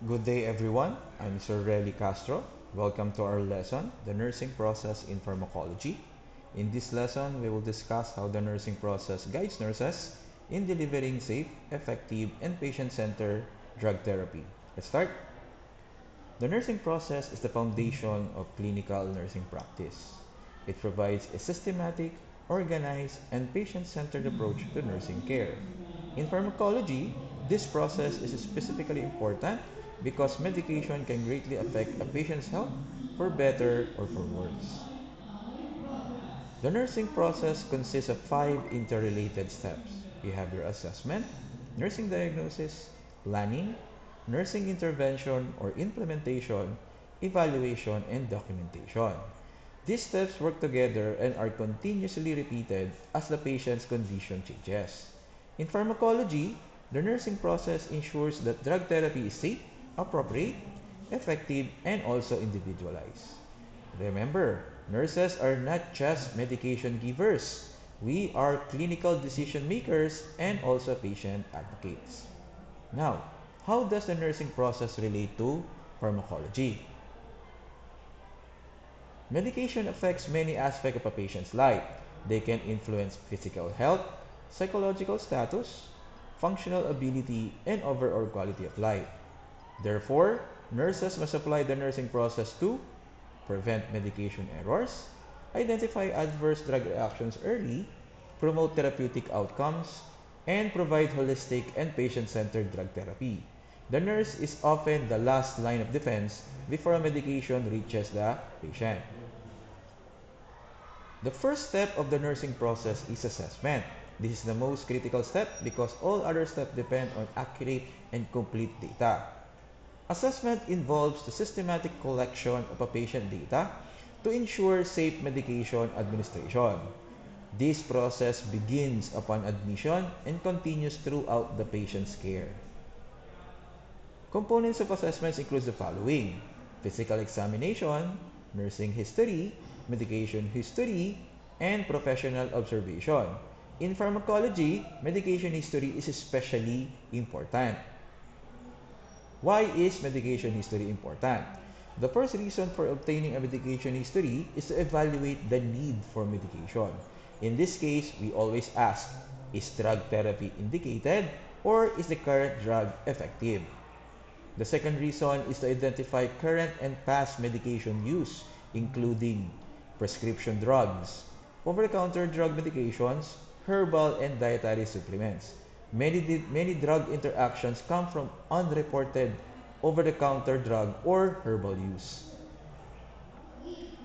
Good day everyone, I'm Sir Relly Castro. Welcome to our lesson, The Nursing Process in Pharmacology. In this lesson, we will discuss how the nursing process guides nurses in delivering safe, effective, and patient-centered drug therapy. Let's start. The nursing process is the foundation of clinical nursing practice. It provides a systematic, organized, and patient-centered approach to nursing care. In pharmacology, this process is specifically important because medication can greatly affect a patient's health for better or for worse. The nursing process consists of five interrelated steps. You have your assessment, nursing diagnosis, planning, nursing intervention or implementation, evaluation, and documentation. These steps work together and are continuously repeated as the patient's condition changes. In pharmacology, the nursing process ensures that drug therapy is safe, appropriate, effective, and also individualized. Remember, nurses are not just medication givers. We are clinical decision makers and also patient advocates. Now, how does the nursing process relate to pharmacology? Medication affects many aspects of a patient's life. They can influence physical health, psychological status, functional ability, and overall quality of life. Therefore, nurses must apply the nursing process to prevent medication errors, identify adverse drug reactions early, promote therapeutic outcomes, and provide holistic and patient-centered drug therapy. The nurse is often the last line of defense before a medication reaches the patient. The first step of the nursing process is assessment. This is the most critical step because all other steps depend on accurate and complete data. Assessment involves the systematic collection of a patient data to ensure safe medication administration. This process begins upon admission and continues throughout the patient's care. Components of assessments include the following: physical examination, nursing history, medication history, and professional observation. In pharmacology, medication history is especially important. Why is medication history important? The first reason for obtaining a medication history is to evaluate the need for medication. In this case, we always ask, is drug therapy indicated or is the current drug effective? The second reason is to identify current and past medication use, including prescription drugs, over-the-counter drug medications, herbal and dietary supplements. Many drug interactions come from unreported over-the-counter drug or herbal use.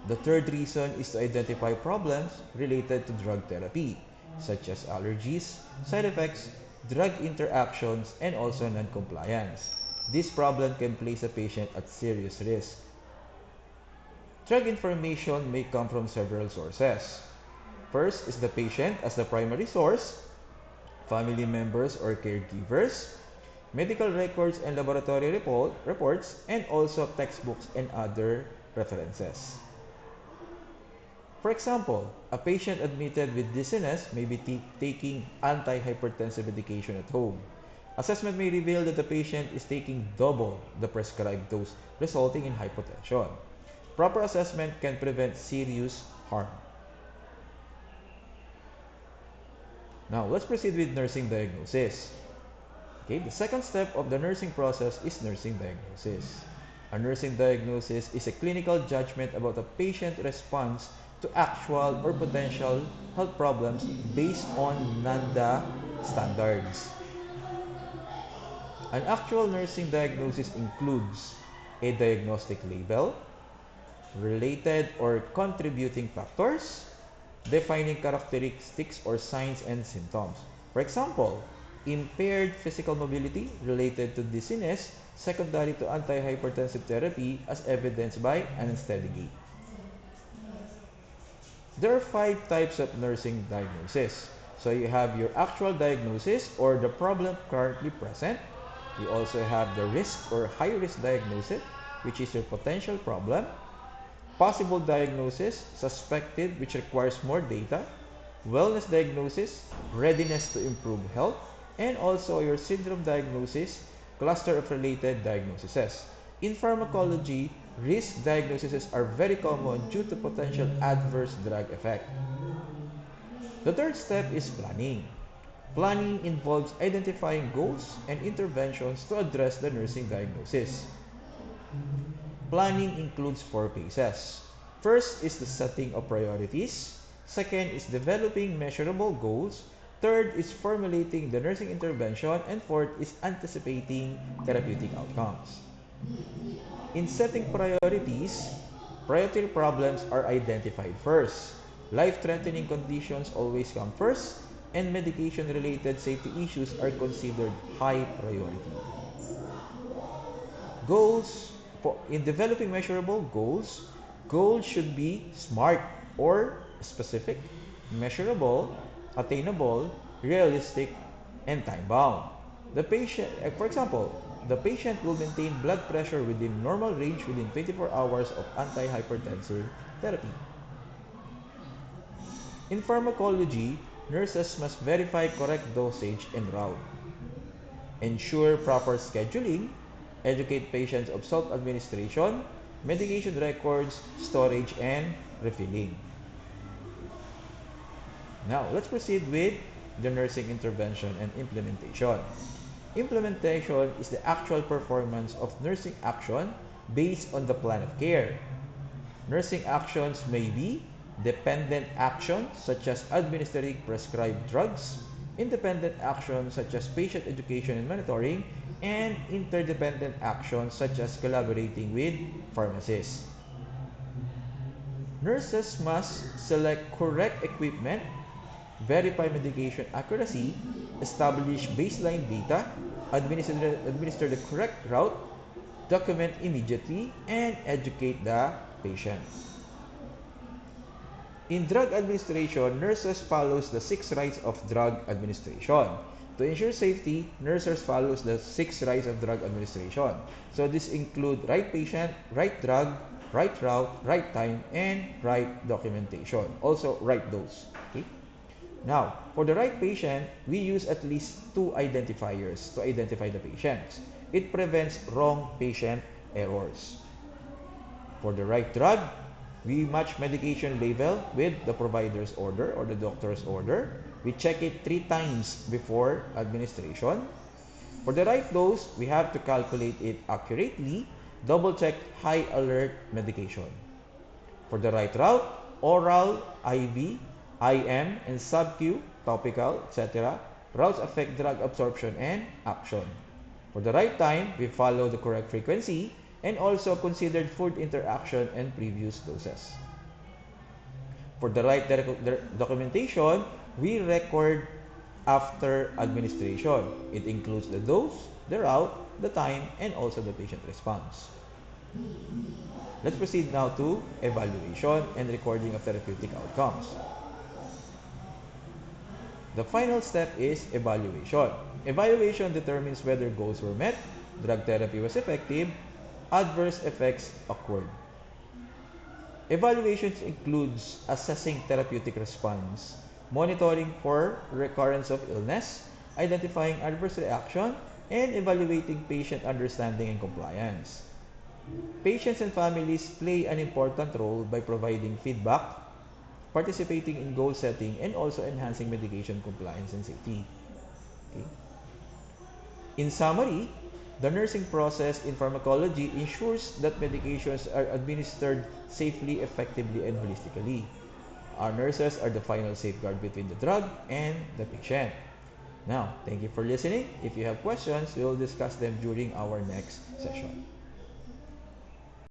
The third reason is to identify problems related to drug therapy, such as allergies, side effects, drug interactions, and also non-compliance. This problem can place a patient at serious risk. Drug information may come from several sources. First is the patient as the primary source, family members or caregivers, medical records and laboratory reports, and also textbooks and other references. For example, a patient admitted with dizziness may be taking antihypertensive medication at home. Assessment may reveal that the patient is taking double the prescribed dose, resulting in hypotension. Proper assessment can prevent serious harm. Now, let's proceed with nursing diagnosis. Okay, the second step of the nursing process is nursing diagnosis. A nursing diagnosis is a clinical judgment about a patient response to actual or potential health problems based on NANDA standards. An actual nursing diagnosis includes a diagnostic label, related or contributing factors, defining characteristics or signs and symptoms. For example, impaired physical mobility related to dizziness secondary to antihypertensive therapy as evidenced by an unsteady gait. There are five types of nursing diagnosis. So you have your actual diagnosis or the problem currently present. You also have the risk or high risk diagnosis, which is your potential problem. Possible diagnosis, suspected, which requires more data. Wellness diagnosis, readiness to improve health. And also your syndrome diagnosis, cluster of related diagnoses. In pharmacology, risk diagnoses are very common due to potential adverse drug effect. The third step is planning. Planning involves identifying goals and interventions to address the nursing diagnosis. Planning includes four phases. First is the setting of priorities. Second is developing measurable goals. Third is formulating the nursing intervention. And fourth is anticipating therapeutic outcomes. In setting priorities, priority problems are identified first. Life-threatening conditions always come first, and medication-related safety issues are considered high priority. Goals, in developing measurable goals, goals should be SMART or specific, measurable, attainable, realistic, and time-bound. The patient, for example, the patient will maintain blood pressure within normal range within 24 hours of antihypertensive therapy. In pharmacology, nurses must verify correct dosage and route, ensure proper scheduling, educate patients of self-administration, medication records, storage, and refilling. Now, let's proceed with the nursing intervention and implementation. Implementation is the actual performance of nursing action based on the plan of care. Nursing actions may be dependent actions such as administering prescribed drugs, independent actions such as patient education and monitoring, and interdependent actions such as collaborating with pharmacists. Nurses must select correct equipment, verify medication accuracy, establish baseline data, administer the correct route, document immediately, and educate the patient. In drug administration, nurses follows the 6 rights of drug administration. To ensure safety, nurses follows the 6 rights of drug administration. So this include right patient, right drug, right route, right time, and right documentation. Also, right dose. Okay? Now, for the right patient, we use at least 2 identifiers to identify the patients. It prevents wrong patient errors. For the right drug, we match medication label with the provider's order or the doctor's order. We check it 3 times before administration. For the right dose, we have to calculate it accurately, double check high alert medication. For the right route, oral, IV, IM, and sub-Q, topical, etc. Routes affect drug absorption and action. For the right time, we follow the correct frequency and also considered food interaction and previous doses. For the right documentation, we record after administration. It includes the dose, the route, the time, and also the patient response. Let's proceed now to evaluation and recording of therapeutic outcomes. The final step is evaluation. Evaluation determines whether goals were met, drug therapy was effective, adverse effects occurred. Evaluations includes assessing therapeutic response, monitoring for recurrence of illness, identifying adverse reaction, and evaluating patient understanding and compliance. Patients and families play an important role by providing feedback, participating in goal setting, and also enhancing medication compliance and safety. Okay. In summary, the nursing process in pharmacology ensures that medications are administered safely, effectively, and holistically. Our nurses are the final safeguard between the drug and the patient. Now, thank you for listening. If you have questions, we will discuss them during our next session.